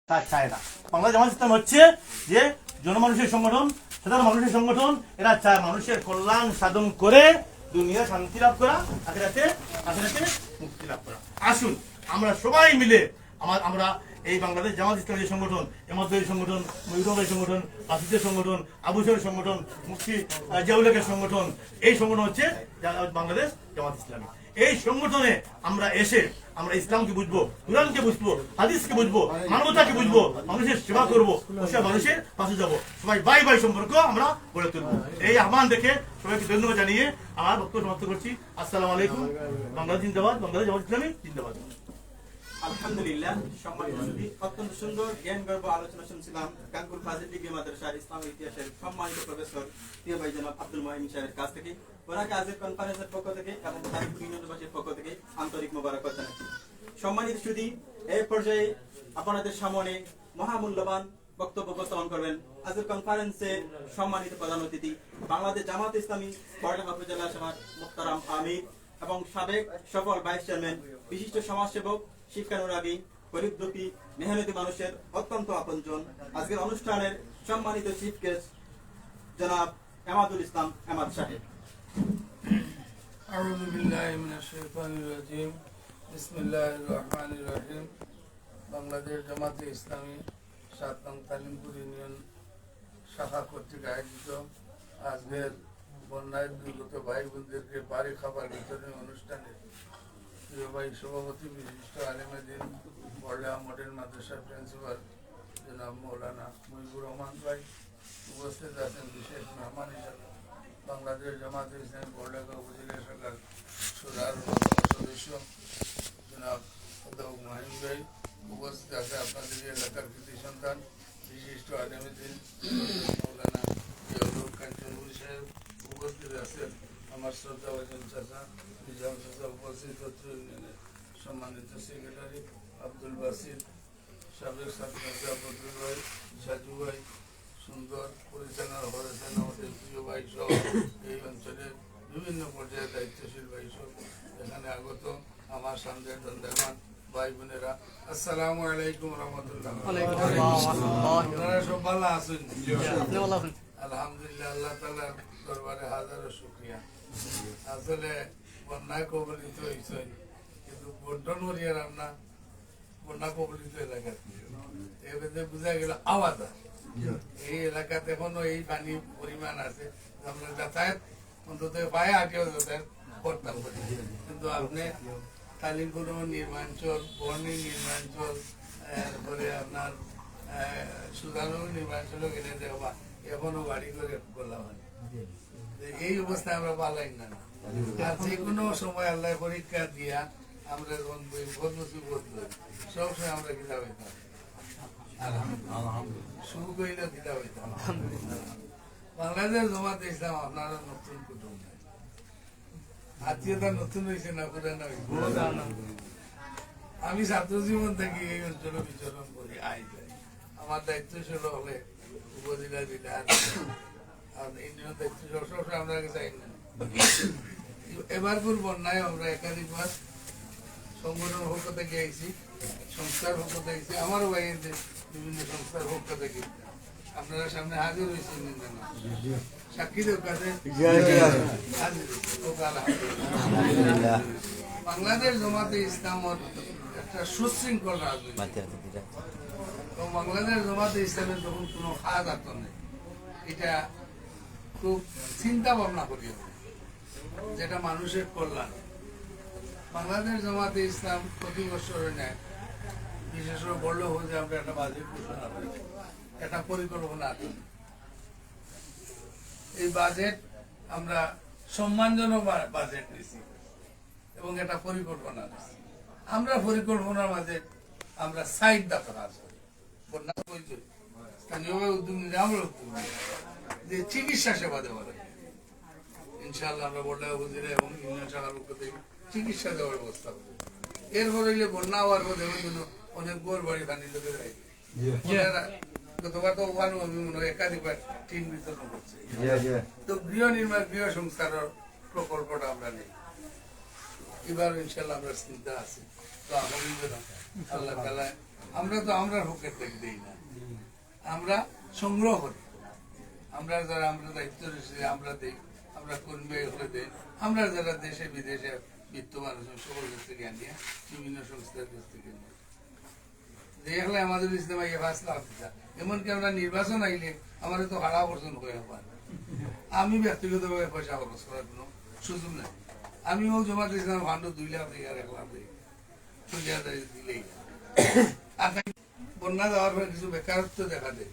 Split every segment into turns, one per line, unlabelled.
তা চায় না। বাংলাদেশ জামাত ইসলাম হচ্ছে যে জনমানুষের সংগঠন, সাধারণ মানুষের সংগঠন। এরা চায় মানুষের কল্যাণ সাধন করে দুনিয়া শান্তি লাভ করা, আখিরাতে মুক্তি লাভ করা। আসুন আমরা সবাই মিলে আমরা এই বাংলাদেশ জামাত ইসলামী সংগঠন, এমাদের সংগঠন, মহিউদ্দিনের সংগঠন, আসিদের সংগঠন, আবুসের সংগঠন, মুফতি জিয়াউলের সংগঠন, এই সংগঠন হচ্ছে বাংলাদেশ জামাত ইসলামী। এই সংগঠনে আমরা এসে আমরা ইসলামকে বুঝবো, কুরআনকে বুঝবো, হাদিসকে বুঝবো, মানবতাকে বুঝবো, মানুষের সেবা করবো, মানুষের পাশে যাবো, সবাই ভাই ভাই সম্পর্ক আমরা গড়ে তুলবো। এই আহ্বান দেখে সবাইকে ধন্যবাদ জানিয়ে আমার বক্তব্য সমাপ্ত করছি। আসসালামু আলাইকুম। বাংলাদেশ জিন্দাবাদ, বাংলাদেশ জামাত ইসলামী জিন্দাবাদ।
আলহামদুলিল্লাহ, সম্মানিত সুধী, অত্যন্ত সুন্দর জ্ঞানগর্ভ আলোচনা শুনছিলাম গাঙ্গুর ফাজিল ডিগ্রি মাদ্রাসার ইসলামের ইতিহাসের সম্মানিত প্রফেসর প্রিয় ভাই জনাব আব্দুল মুহিন সাহেবের কাছ থেকে। ওনাকে আজকের কনফারেন্সের পক্ষ থেকে এবং তারিকুল ইউনিয়নবাসীর পক্ষ থেকে আন্তরিক মোবারকবাদ জানাচ্ছি। সম্মানিত সুধী, এই পর্যায়ে আপনাদের সামনে মহামূল্যবান বক্তব্য উপস্থাপন করবেন আজকের কনফারেন্সের সম্মানিত প্রধান অতিথি বাংলাদেশ জামাত ইসলামী বড়ডাঙ্গা উপজেলা সভার মুহতারাম আমির এবং সাবেক সফল ভাইস চেয়ারম্যান, বিশিষ্ট সমাজসেবক, শিক্ষানুরাগী, গরিব দুঃখী, মেহনতি মানুষের অত্যন্ত আপনজন, আজকের অনুষ্ঠানের সম্মানিত চিফ গেস্ট জনাব এমাদুল ইসলাম এমাদ সাহেব।
আউযু বিল্লাহি মিনাশ শাইতানির রাজিম। বিসমিল্লাহির রহমানির রহিম। বাংলাদেশ জামাতে ইসলামী ৭ নং তালিমপুর ইউনিয়ন শাখা কর্তৃক আয়োজিত আজকের বন্যায় দুর্গত ভাই বোনদেরকে বাড়ি খাবার বিতরণী অনুষ্ঠানে প্রিয় ভাই সভাপতি, বিশিষ্ট আলেমে দ্বীন, বড়ডাঙ্গা মডেল মাদ্রাসার প্রিন্সিপাল জনাব মৌলানা মুজিবুর রহমান ভাই, উপস্থিত আছেন বিশেষ মেহমান হিসাবে বাংলাদেশ জামাতে ইসলামী বড়ডাঙ্গা উপজেলা শাখার সুরার সদস্য জনাব আব্দুল মুহিন ভাই, উপস্থিত আছে আপনাদের এলাকার কৃতি সন্তান বিশিষ্ট আলেমে দ্বীন মৌলানা জিয়াউল কাঞ্চনপুর সাহেব, উপস্থিত আছেন আমার শ্রদ্ধা ভাজন চাচা নিজাম চাচা, উপস্থিত ইউনিয়নের সম্মানিত সেক্রেটারি আব্দুল বাসির, সাবেক ছাত্র বদরুল ভাই, সাজু ভাই, সুন্দর পরিচালনা করেছেন আমাদের প্রিয় ভাই সহ এই অঞ্চলের বিভিন্ন পর্যায়ে দায়িত্বশীল ভাই সহ এখানে আগত আমার সামনে দণ্ডায়মান ভাই বোনেরা, আসসালামু আলাইকুম রহমতুল্লাহ। আপনারা সব ভালো আছেন? আলহামদুলিল্লাহ, আল্লাহ তাআলার দরবারে হাজারো শুকরিয়া। আসলে বন্যায় কবলিত হয়েছেন, কিন্তু বন্টন করিয়ার আমরা বন্যা কবলিত এলাকা এবারে বোঝা গেল আওয়াজ এই এলাকাতে এখনো এই পানি পরিমাণ আছে, আমরা যাতায়াত অন্তত পায়ে আটেও যাতায়াত করতাম পারি। কিন্তু আপনি তালিমপুর নির্মাঞ্চল, বর্ণি নির্মাঞ্চল, তারপরে আপনার সুদানো নির্মাঞ্চল গেলে দেওয়া এখনো বাড়ি করে বলা হয়। এই অবস্থায় আমরা পালাই না। আর যে কোনো সময় আল্লাহ পরীক্ষা দিয়া আমরা সবসময় আমরা কিতাব হইতাম, শুরু করিলে কিতাব হইতাম। বাংলাদেশ জামাতে ইসলাম আপনারা নতুন কুটুম, আত্মীয়তা নতুন হয়েছে না পুরানো হয়েছে। আমি ছাত্র জীবন থেকে এই অঞ্চলে বিচরণ করি আই যাই। আমার দায়িত্বশীল হলে উপজেলা জেলা ইউনিয়ন দায়িত্ব সবসময় আমরা চাই না। এবার বন্যায় আমরা একাধিকবার সংগঠনের পক্ষ থেকে আইছি, সংস্থার পক্ষ থেকে আইছি, আমারও ভাইয়ের বিভিন্ন সংস্থার পক্ষ থেকে আপনারা সামনে হাজির হয়েছেন, সাক্ষীদের কাছে বাংলাদেশ জামাতে ইসলামের একটা সুশৃঙ্খল রাজনীতি এবং বাংলাদেশ জামাতে ইসলামের যখন কোনো খাত আত নেই, এটা খুব চিন্তা ভাবনা করি যেটা মানুষের কল্যাণ। বাংলাদেশ জামাতে ইসলাম প্রতি বছরের নেয়, বিশেষ করে বললেও হয়ে যে আমরা একটা বাজেট ঘোষণা করি, একটা পরিকল্পনা আছে। এই বাজেট আমরা সম্মানজনক বাজেট নিয়েছি এবং একটা পরিকল্পনা আছে। আমরা পরিকল্পনার মাঝে আমরা সাইড দরকার আছে, বন্যা স্থানীয়ভাবে উদ্যোগ নিলে আমরা উদ্যোগ নিই যে চিকিৎসা সেবা দেওয়া লাগে। ইনশাআল্লাহ আমরা বড়ডাঙ্গা উপজেলা এবং ইউনিয়ন শাখার পক্ষ থেকে চিকিৎসা দেওয়ার ব্যবস্থা করি। এরপরে বন্যা হওয়ার পর দেখুন কিন্তু অনেক গোর বাড়ি পানি লেগে যায়। গতবার তো ওখানে আমি মনে হয় একাধিকবার টিন বিতরণ করছে। তো গৃহ নির্মাণ গৃহ সংস্কারের প্রকল্পটা আমরা নেই, এবার ইনশাআল্লাহ আমরা চিন্তা আছি। তো আগামী আল্লাহ তাআলা আমরা তো আমরা হকের থেকে দিই না, আমরা সংগ্রহ করি। আমরা যারা আমরা দায়িত্ব রয়েছে আমরা দিই, আমরা কর্মী হলে দিই, আমরা যারা দেশে বিদেশে বিত্তমান সকল কাছ থেকে আনিয়া বিভিন্ন সংস্থার কাছ থেকে নিই। দেখলে আমাদের ইসলামাই ফাঁসলা হতে, এমনকি আমরা নির্বাচন আইলে আমাদের তো হারা অর্জন হয়ে হবার, আমি ব্যক্তিগতভাবে পয়সা খরচ করার কোনো সুযোগ নাই। আমিও জমা দিয়েছিলাম ফান্ড 2 লাখ থেকে আর 1 লাখ দিই, 40,000 দিলেই। আর বন্যা যাওয়ার পরে কিছু বেকারত্ব দেখা দেয়,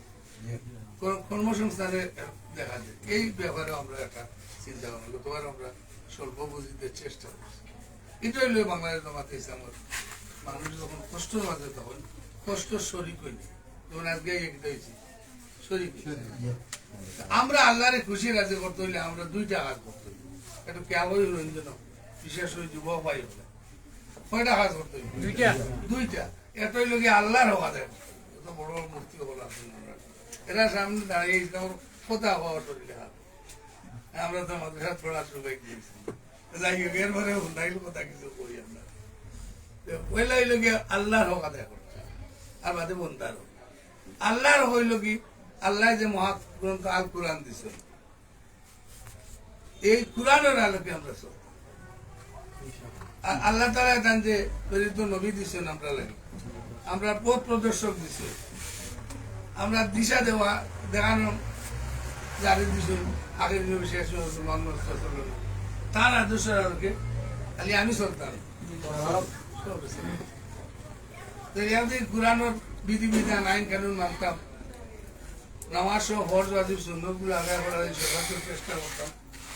কর্মসংস্থানে দেখা যায়। এই ব্যাপারে আমরা একটা চিন্তা ভাবনা গতবার আমরা স্বল্প পুঁজিতে চেষ্টা করছি। এটা হইল বাংলাদেশ জামাতে ইসলামের মানুষ যখন কষ্ট বাজে তখন কষ্ট শরিক হইনি, যেমন আজকে একটা হয়েছি শরিক। আমরা আল্লাহরে খুশি রাজি করতে হইলে আমরা 2টা কাজ করতে হইব, একটু খেয়াল হইল যেন বিশেষ করে যুবক ভাই হলে 6টা কাজ করতে হইব। 2টা। এটা হইল কি আল্লাহর হওয়া যায়, এত বড় বড় মূর্তি বলা আমরা এরা সামনে দাঁড়িয়ে ইসলামের কথা হওয়া শরীরে হাত। আমরা তো মাদ্রাসা পড়া সবাই দিয়েছি, যাই হোক এরপরে উন্নয়ন কথা কিছু করি আমরা। পয়লা হইল কি আল্লাহর হক আদায় করছে, আর বাদে বন্ধার হোক। আল্লাহর হইল কি আল্লাহ যে মহাগ্রন্থ আল কোরআন দিছে, এই কোরআনের আলোকে আমরা চল। আল্লাহ তাআলা জান যে প্রেরিত নবী দিছেন আমরা লাগে, আমরা পথ প্রদর্শক দিছে, আমরা দিশা দেখানো জারি দিছেন আগের নবী শেষ মোহাম্মদ সাল্লাল্লাহু আলাইহি ওয়াসাল্লাম, তার আদর্শের আলোকে খালি আমি চলতাম। কোরআনের বিধিবিধান আইন কানুন মানতাম, নামাজ সহ ফরজ ওয়াজিব সুন্নতগুলো আদায় করার সর্বোচ্চ চেষ্টা করতাম।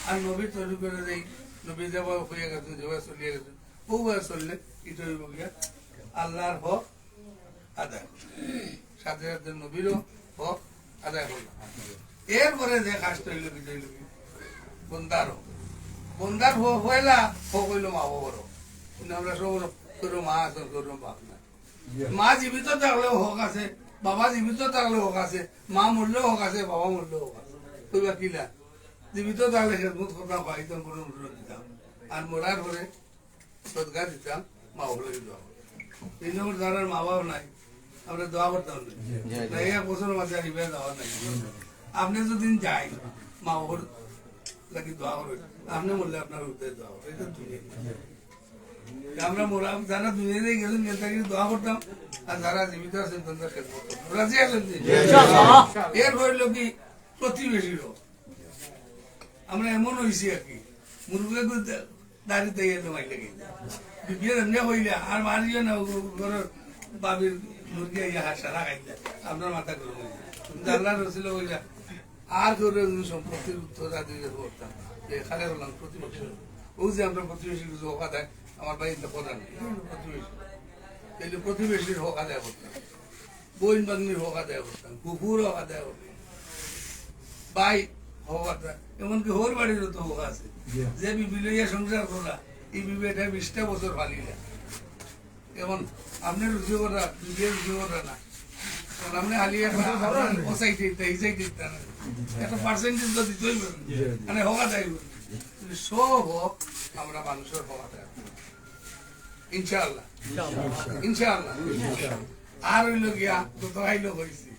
আর নবী তৈরি করে দেই, নবী যেভাবে হয়ে গেছেন যেভাবে চলিয়ে গেছেন ওভাবে চললে এটা হইব গিয়া আল্লাহর হক আদায়, সাথে সাথে নবীরও হক আদায় করলাম। এরপরে যে কাজটা হইল কি হইল কি বন্দার হক। বন্দার হক হইলা হক হইল মা বাবার হক, কিন্তু আমরা সব করো মা আছেন করো বাপ না। মা জীবিত থাকলেও হক আছে, বাবা জীবিত থাকলেও হক আছে, মা মূল্য হক আছে, বাবা মূল্য হক আছে। তোরা কিলা জীবিত থাকলে খেদমত করতাম, পাইতাম করে অনুরোধ দিতাম, আর মরার পরে সদগা দিতাম, মা বাবা দোয়া করতাম। এই নম্বর যারা মা বাবা নাই আমরা দোয়া করতাম না, 1 বছর মাঝে আনিবে দেওয়া নাই। আপনি যদি যাই মা বাবার লাগি দোয়া করবেন, আপনি বললে আপনার উদ্দেশ্য দোয়া করবেন। এটা দুনিয়া আমরা মোরা যারা দুনিয়াতে গেছেন নেতাকে দোয়া করতাম, আর যারা জীবিত আছেন তাদের খেদমত করতাম। রাজি আছেন? এর হইল কি প্রতিবেশীর হোক। আমরা এমন হয়েছি আর কি মুরগে দাঁড়িয়ে গেলে মাই লাগে বিয়ের এমনি হইলে আর মারিও না ঘরের বাবির মুরগি সারা খাইলে আপনার মাথা গরম হয়ে যায়। কিন্তু আল্লাহ রসিল হইলা আর করে সম্পত্তির উত্তরাধিকার করতাম, এখানে হলাম প্রতিবেশী। ও যে আমরা প্রতিবেশীর কিছু হক আদায়, আমার বাড়িতে প্রধান প্রতিবেশী, তাইলে প্রতিবেশীর হক আদায় করতাম, বইন বাগনির হক আদায় করতাম, কুকুর হক আদায় করতাম, ভাই হক আদায়। এমনকি হোর বাড়িরও তো হক আছে, যে বিবি লইয়া সংসার করা এই বিবিটা 20টা বছর ফালিলা। এমন আপনি রুজি করা বিবিয়ে রুজি করা না, আপনি হালিয়া পচাইতে একটা পার্সেন্টেজ তো দিতেই পারেন, মানে হক আদায় করবেন। সব হক আমরা মানুষের হক আদায় ইনশাআল্লাহ, ইনশাআল্লাহ। আর হইল গিয়া তো আইলো হয়েছি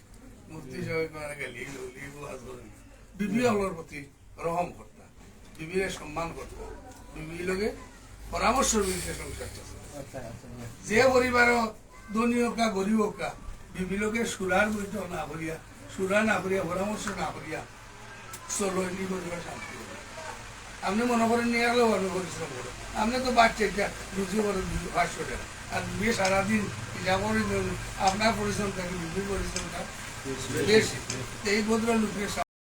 মূর্তি সবাই গেলি বিবি হলোর প্রতি রহম করতাম, বিবির সম্মান করতাম, বিবি লোকে পরামর্শ বিবিতে সংসার যে পরিবার ধনী হোক না গরিব হোক না, বিবি লোকে সুরার বৈঠক না করিয়া, সুরা না করিয়া, পরামর্শ না করিয়া চলো এমনি পরিবার শান্তি হবে। আপনি মনে করেন নিয়ে গেলেও আমি পরিশ্রম করো, আপনি তো বাচ্চা একটা রুচি করেন 500 টাকা, আর বিয়ে সারাদিন যা করে আপনার পরিশ্রম থাকে বিবির পরিশ্রমটা বেশি। এই ভদ্র লোকের